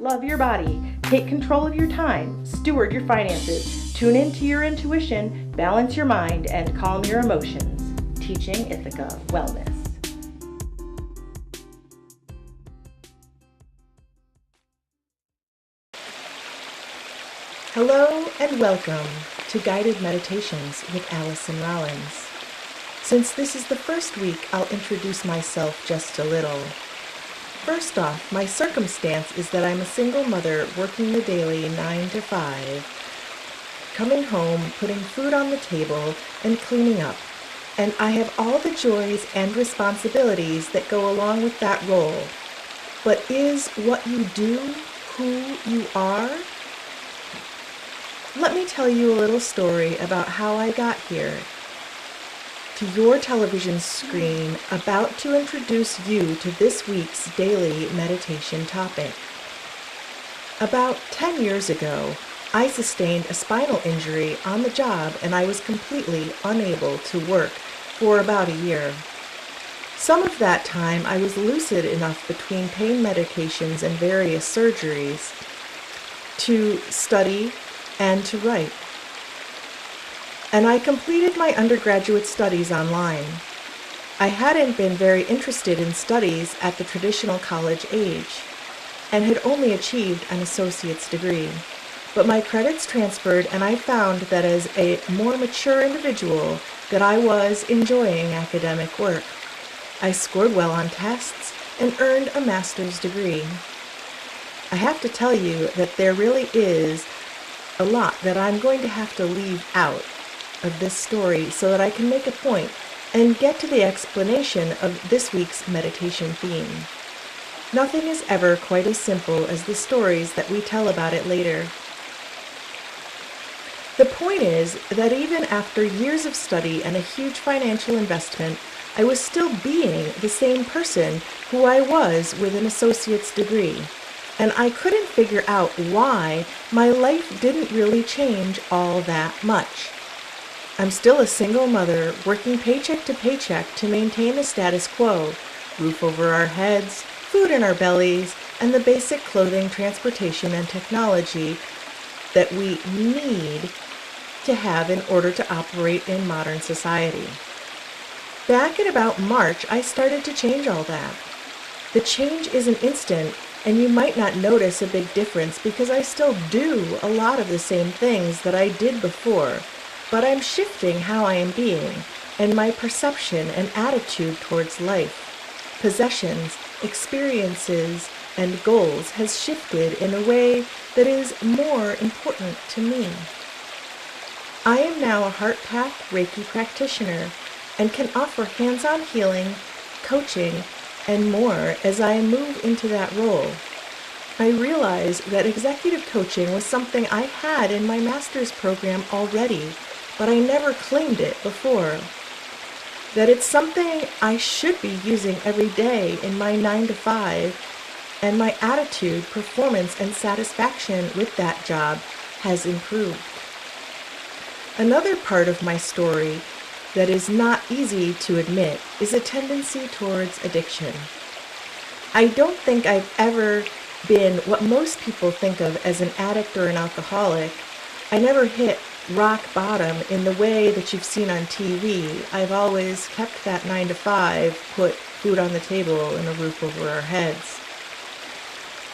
love your body, take control of your time, steward your finances, tune into your intuition, balance your mind, and calm your emotions. Teaching Ithaca Wellness. Hello and welcome to Guided Meditations with Alison Rawlins. Since this is the first week, I'll introduce myself just a little. First off, my circumstance is that I'm a single mother working the daily 9 to 5, coming home, putting food on the table, and cleaning up. And I have all the joys and responsibilities that go along with that role. But is what you do who you are? Let me tell you a little story about how I got here to your television screen, about to introduce you to this week's daily meditation topic. About 10 years ago, I sustained a spinal injury on the job and I was completely unable to work for about a year. Some of that time I was lucid enough between pain medications and various surgeries to study and to write. And I completed my undergraduate studies online. I hadn't been very interested in studies at the traditional college age and had only achieved an associate's degree. But my credits transferred and I found that as a more mature individual that I was enjoying academic work. I scored well on tests and earned a master's degree. I have to tell you that there really is a lot that I'm going to have to leave out of this story so that I can make a point and get to the explanation of this week's meditation theme. Nothing is ever quite as simple as the stories that we tell about it later. The point is that even after years of study and a huge financial investment, I was still being the same person who I was with an associate's degree. And I couldn't figure out why my life didn't really change all that much. I'm still a single mother working paycheck to paycheck to maintain the status quo, roof over our heads, food in our bellies, and the basic clothing, transportation, and technology that we need to have in order to operate in modern society. Back in about March, I started to change all that. The change isn't instant, and you might not notice a big difference because I still do a lot of the same things that I did before, but I'm shifting how I am being and my perception and attitude towards life. Possessions, experiences, and goals has shifted in a way that is more important to me. I am now a Heart Path Reiki practitioner and can offer hands-on healing, coaching, and more as I move into that role. I realize that executive coaching was something I had in my master's program already, but I never claimed it before. That it's something I should be using every day in my 9 to 5, and my attitude, performance, and satisfaction with that job has improved. Another part of my story that is not easy to admit is a tendency towards addiction. I don't think I've ever been what most people think of as an addict or an alcoholic. I never hit rock bottom in the way that you've seen on TV. I've always kept that 9 to 5, put food on the table and a roof over our heads.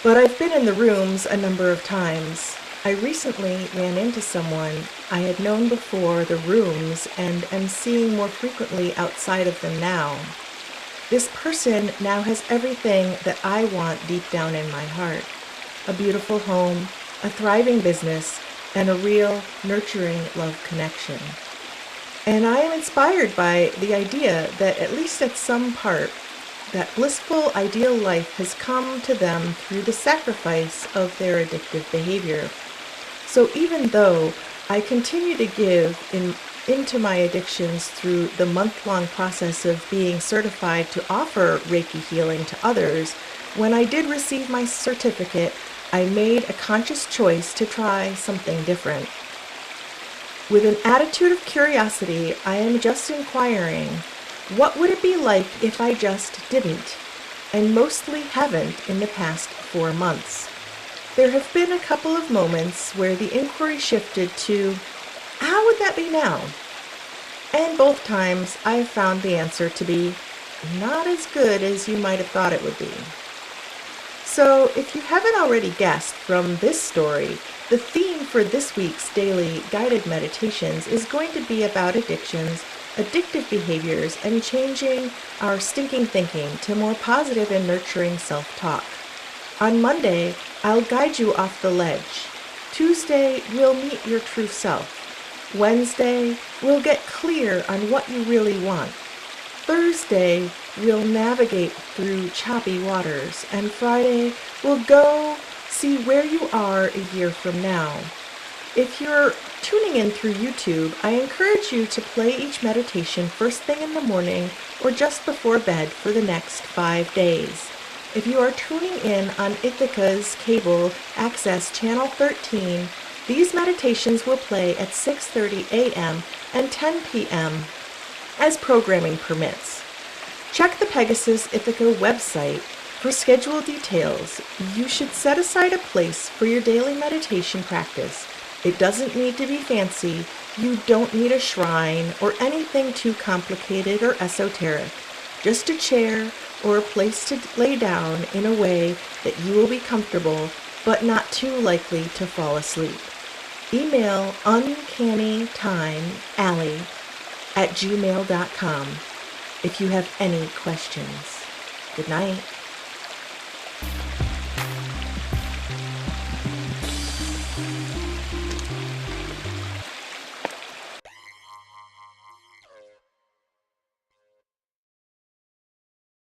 But I've been in the rooms a number of times. I recently ran into someone I had known before the rooms and am seeing more frequently outside of them now. This person now has everything that I want deep down in my heart. A beautiful home, a thriving business, and a real, nurturing love connection. And I am inspired by the idea that at least at some part, that blissful, ideal life has come to them through the sacrifice of their addictive behavior. So even though I continue to give into my addictions through the month-long process of being certified to offer Reiki healing to others, when I did receive my certificate, I made a conscious choice to try something different. With an attitude of curiosity, I am just inquiring, what would it be like if I just didn't, and mostly haven't in the past 4 months? there have been a couple of moments where the inquiry shifted to, how would that be now? And both times I've found the answer to be not as good as you might have thought it would be. So if you haven't already guessed from this story, the theme for this week's daily guided meditations is going to be about addictions, addictive behaviors, and changing our stinking thinking to more positive and nurturing self-talk. On Monday, I'll guide you off the ledge. Tuesday, we'll meet your true self. Wednesday, we'll get clear on what you really want. Thursday, we'll navigate through choppy waters. And Friday, we'll go see where you are a year from now. If you're tuning in through YouTube, I encourage you to play each meditation first thing in the morning or just before bed for the next 5 days. If you are tuning in on Ithaca's cable access channel 13, these meditations will play at 6:30 a.m. and 10 p.m. as programming permits. Check the Pegasus Ithaca website for schedule details. You should set aside a place for your daily meditation practice. It doesn't need to be fancy. You don't need a shrine or anything too complicated or esoteric. Just a chair or a place to lay down in a way that you will be comfortable but not too likely to fall asleep. Email uncannytimealley@gmail.com if you have any questions. Good night.